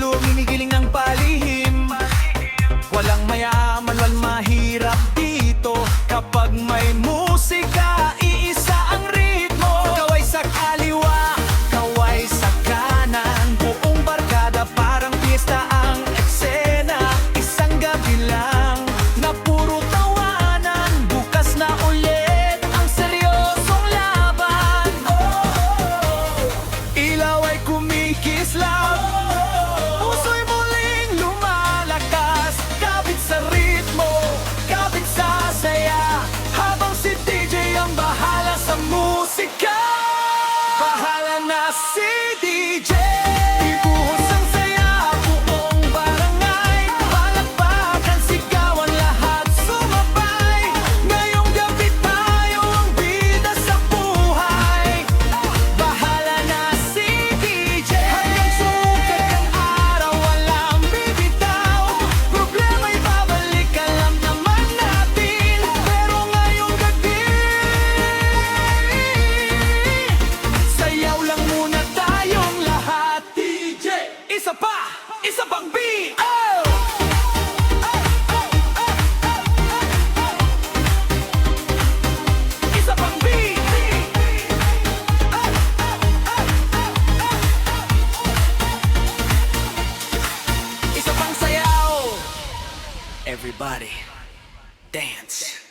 magulo, ginigiling ng palihim. Walang mayaman, walang mahirap dito. Kapag may musika, iisa ang ritmo. Kaway sa kaliwa, kaway sa kanan, buong barkada parang piyesta ang eksena. Isang gabi lang na puro tawanan, bukas na ulit ang seryosong laban. Ilaw ay kumikislap, puso'y muling lumalakas. Kapit sa ritmo, kapit sa saya, habang si DJ ang bahala sa musika. Bahala na si DJ. Ibuhos ang saya, buong barangay. Palakpakan, sigawan, lahat sumabay. Ngayong gabi tayo ang bida sa buhay. Bahala na si DJ. Hanggang sukat ang araw, walang bibitaw. Problema'y babalik, alam naman natin. Pero ngayong gabi, sayaw lang muna tayong lahat. DJ, isa pa, isa pang beat. Oh! Isa pang beat. Isa pang sayaw. Everybody, dance.